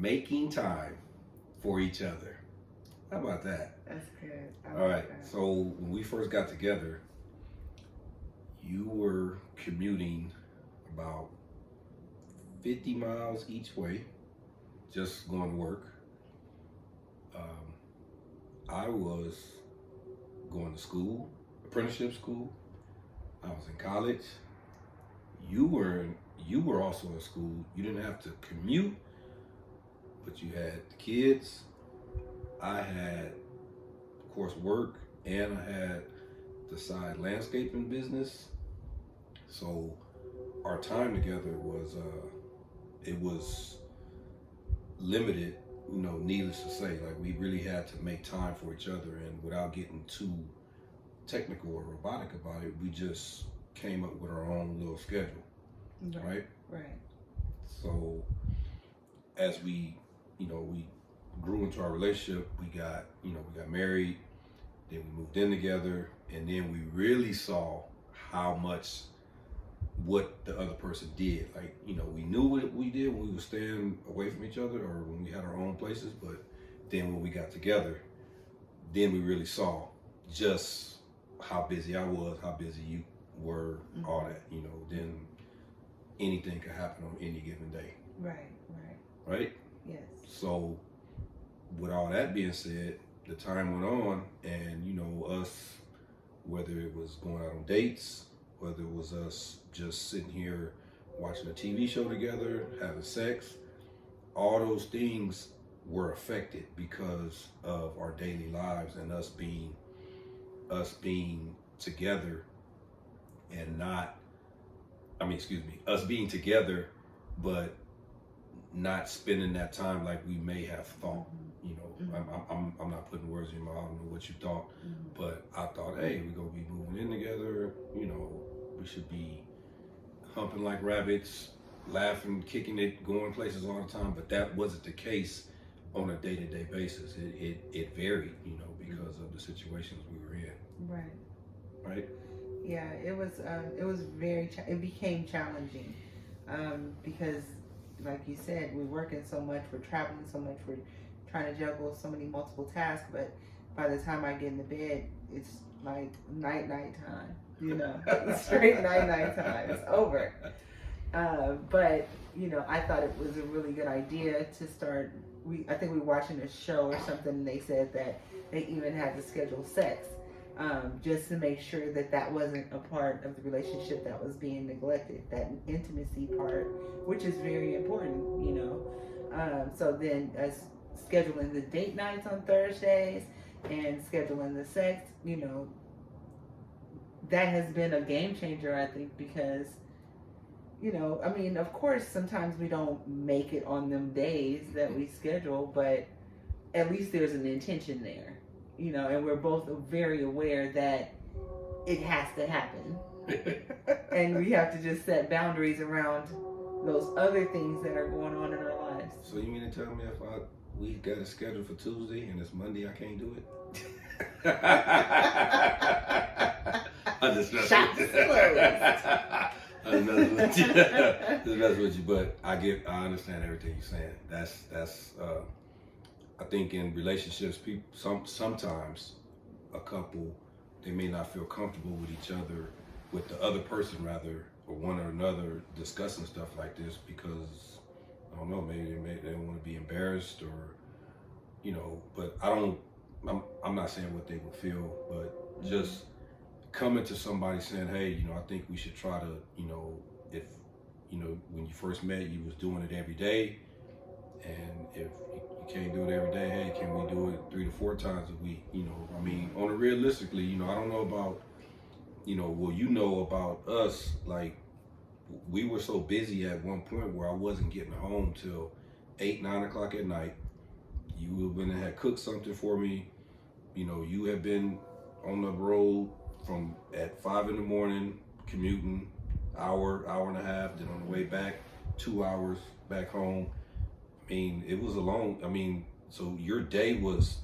making time for each other. How about that? That's good. I All like right. that. So when we first got together, you were commuting about 50 miles each way, just going to work. Um, I was going to school, apprenticeship school. I was in college. You were you were also in school. You didn't have to commute, but you had the kids. I had, of course, work, and I had the side landscaping business. So our time together was it was limited. Needless to say, like we really had to make time for each other, and without getting too technical or robotic about it, we just came up with our own little schedule, Right. right? Right. So as we grew into our relationship, we got married, then we moved in together, and then we really saw how much what the other person did. Like, we knew what we did when we were staying away from each other or when we had our own places, but then when we got together, then we really saw just how busy I was, how busy you were, all that, then anything could happen on any given day. Right. Right. Right? Yes. So with all that being said, the time went on, and us, whether it was going out on dates, whether it was us just sitting here watching a TV show together, having sex, all those things were affected because of our daily lives and us being together and not, us being together, but not spending that time like we may have thought. I'm not putting words in your mouth. I don't know what you thought, but I thought, hey, we're gonna be moving in together. We should be humping like rabbits, laughing, kicking it, going places all the time. But that wasn't the case on a day-to-day basis. It varied, because of the situations we were in. Right. Right. Yeah. It was. It was it became challenging, because, like you said, we're working so much, we're traveling so much, we're trying to juggle so many multiple tasks. But by the time I get into bed, it's like night time. Straight night time. It's over. But I thought it was a really good idea to start. I think we were watching a show or something, and they said that they even had to schedule sex, just to make sure that wasn't a part of the relationship that was being neglected. That intimacy part, which is very important. So then scheduling the date nights on Thursdays and scheduling the sex. That has been a game changer, I think, because of course, sometimes we don't make it on them days that we schedule, but at least there's an intention there, and we're both very aware that it has to happen. And we have to just set boundaries around those other things that are going on in our lives. So you mean to tell me if we got a schedule for Tuesday and it's Monday, I can't do it? I'm just messing with you, but I understand everything you're saying. That's I think in relationships, people sometimes a couple, they may not feel comfortable with each other, with the other person rather, or one or another discussing stuff like this because I don't know, maybe they don't want to be embarrassed or but I'm not saying what they would feel, but just coming to somebody saying, hey, I think we should try to, if, when you first met, you was doing it every day. And if you can't do it every day, hey, can we do it 3 to 4 times a week? On a realistically, I don't know about, about us, like we were so busy at one point where I wasn't getting home till 8, 9 o'clock at night. You would have had cooked something for me. You have been on the road from at 5 in the morning, commuting, hour and a half, then on the way back, 2 hours back home. It was a long, so your day was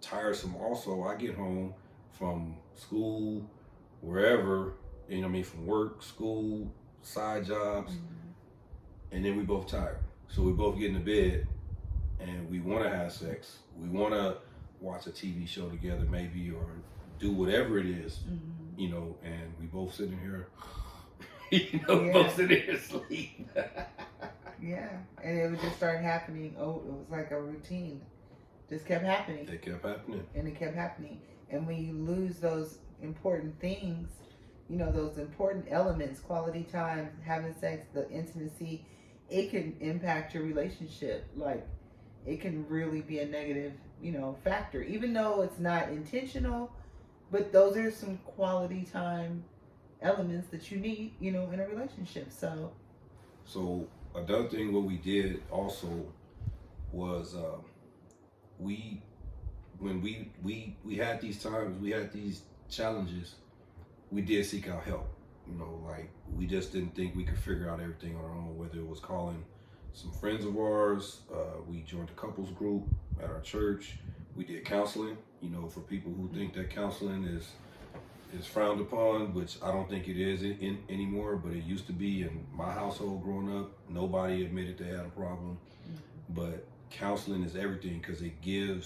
tiresome. Also, I get home from school, wherever, from work, school, side jobs, and then we both tired. So we both get into bed, and we want to have sex. We want to watch a TV show together, maybe, or do whatever it is, you know. And we both sitting here, you know, Yeah. both sitting here asleep. Yeah, and it would just start happening. Oh, it was like a routine. Just kept happening. It kept happening. And it kept happening. And when you lose those important things, you know, those important elements, quality time, having sex, the intimacy, it can impact your relationship. Like, it can really be a negative, you know, factor. Even though it's not intentional, but those are some quality time elements that you need, you know, in a relationship. So another thing what we did also was we when we had these times, we had these challenges, we did seek out help. You know, like we just didn't think we could figure out everything on our own. Whether it was calling some friends of ours, we joined a couples group at our church. We did counseling. You know, for people who think that counseling is frowned upon, which I don't think it is anymore, but it used to be in my household growing up. Nobody admitted they had a problem, but counseling is everything because it gave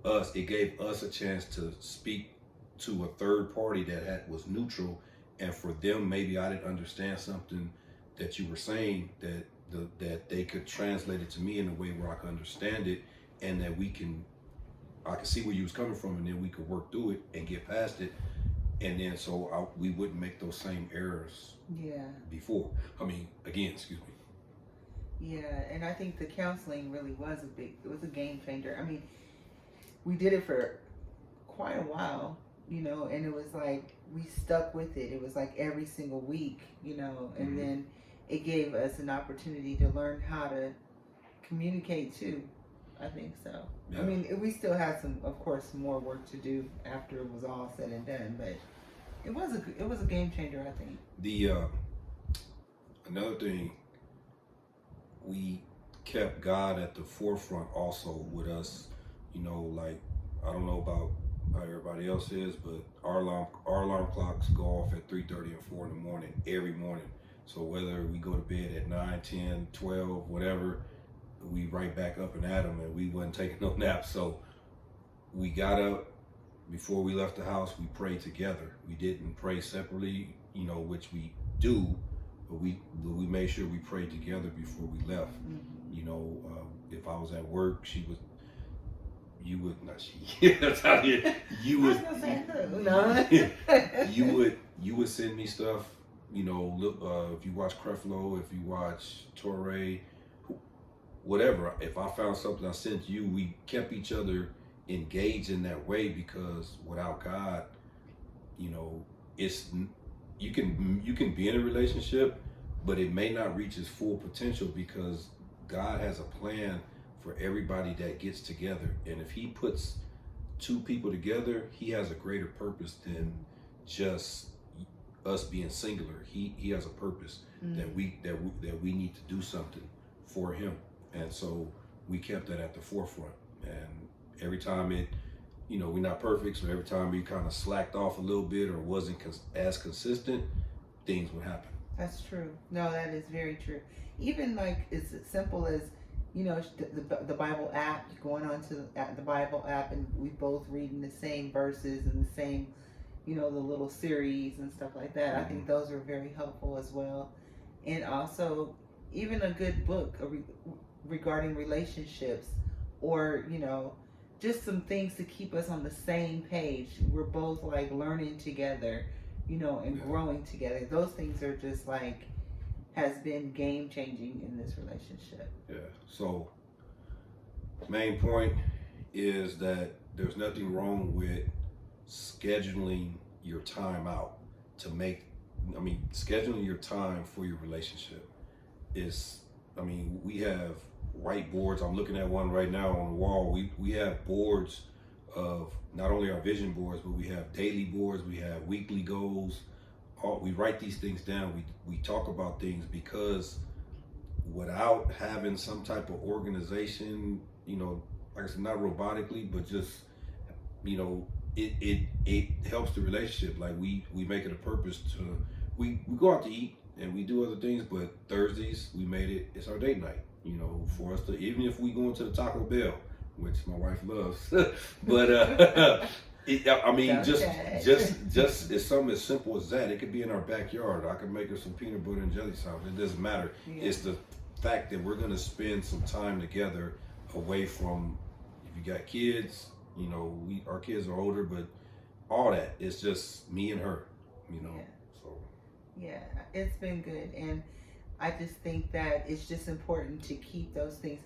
us a chance to speak to a third party that was neutral, and for them, maybe I didn't understand something that you were saying, that they could translate it to me in a way where I could understand it, and that I could see where you was coming from, and then we could work through it and get past it, and then we wouldn't make those same errors. Yeah. Before. Again, excuse me. Yeah, and I think the counseling really was a game changer. I mean, we did it for quite a while, you know, and it was like we stuck with it. It was like every single week, you know, and then it gave us an opportunity to learn how to communicate too. I think so. Yeah. I mean, we still had some, of course, more work to do after it was all said and done, but it was a game changer, I think. The another thing, we kept God at the forefront also with us. You know, like, I don't know about how everybody else is, but our alarm clocks go off at 3:30 and 4 in the morning every morning. So whether we go to bed at 9, 10, 12, whatever, we right back up and at them, and we wasn't taking no naps. So we got up before we left the house. We prayed together. We didn't pray separately, you know, which we do, but we made sure we prayed together before we left. You know, if I was at work, you would send me stuff. You know, if you watch Creflo, if you watch Torre, whatever, if I found something I sent you, we kept each other engaged in that way, because without God, you know, you can be in a relationship, but it may not reach its full potential, because God has a plan for everybody that gets together. And if he puts two people together, he has a greater purpose than just us being singular. He has a purpose that we need to do something for him. And so we kept that at the forefront. And every time you know, we're not perfect, so every time we kind of slacked off a little bit or wasn't as consistent, things would happen. That's true. No, that is very true. Even like it's as simple as, you know, the Bible app, going on to the Bible app, and we both reading the same verses and the same, you know, the little series and stuff like that. I think those are very helpful as well. And also, even a good book regarding relationships, or, you know, just some things to keep us on the same page. We're both like learning together, you know, and growing together. Those things are just like, has been game changing in this relationship. Yeah. So main point is that there's nothing wrong with scheduling your time out scheduling your time for your relationship is, we have whiteboards. I'm looking at one right now on the wall. We have boards of not only our vision boards, but we have daily boards, we have weekly goals. We write these things down. We talk about things, because without having some type of organization, you know, like I said, not robotically, but just, you know, it helps the relationship. Like we make it a purpose to, we go out to eat, and we do other things. But Thursdays we made it. It's our date night. You know, for us to, even if we go into the Taco Bell, which my wife loves, but I mean, just it's something as simple as that. It could be in our backyard. I could make her some peanut butter and jelly sandwich. It doesn't matter. Yeah. It's the fact that we're gonna spend some time together, away from, if you got kids, you know, our kids are older, but all that, it's just me and her, you know. Yeah. So yeah, it's been good, and I just think that it's just important to keep those things,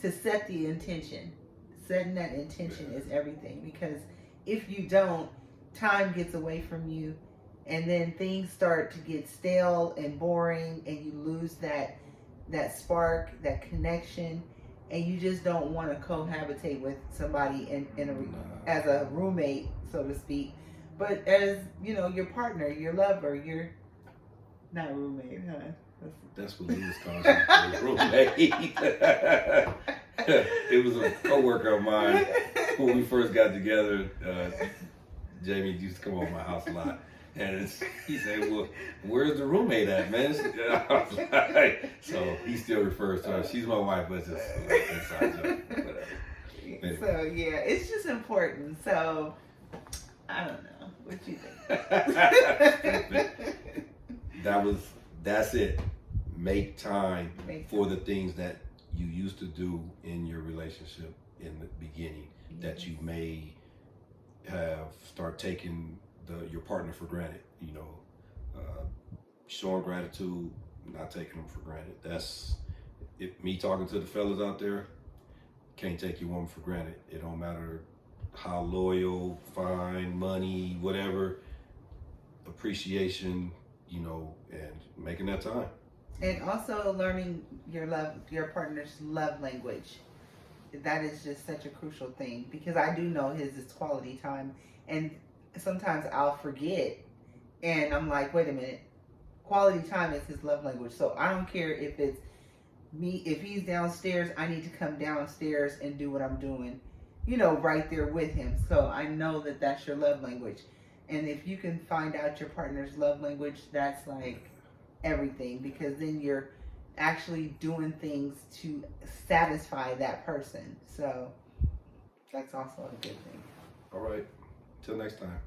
to set the intention. Setting that intention is everything, because if you don't, time gets away from you, and then things start to get stale and boring, and you lose that spark, that connection, and you just don't want to cohabitate with somebody as a roommate, so to speak, but as, you know, your partner, your lover, your not roommate, huh? that's what Lewis calls me, roommate. It was a coworker of mine when we first got together. Jamie used to come over my house a lot, and he said, "Well, where's the roommate at, man?" I was like, so he still refers to her. She's my wife, but it's just inside joke. Whatever. Anyway. So yeah, it's just important. So I don't know what you think. That's it. Make time for the things that you used to do in your relationship in the beginning, that you may have start taking your partner for granted. You know, showing gratitude, not taking them for granted. That's it. Me talking to the fellas out there, can't take your woman for granted. It don't matter how loyal, fine, money, whatever. Appreciation, you know, and making that time. And also learning your partner's love language. That is just such a crucial thing, because I do know his is quality time, and sometimes I'll forget, and I'm like, wait a minute, quality time is his love language. So I don't care if it's me, if he's downstairs, I need to come downstairs and do what I'm doing, you know, right there with him. So I know that that's your love language. And if you can find out your partner's love language, that's like everything, because then you're actually doing things to satisfy that person. So that's also a good thing. All right. Till next time.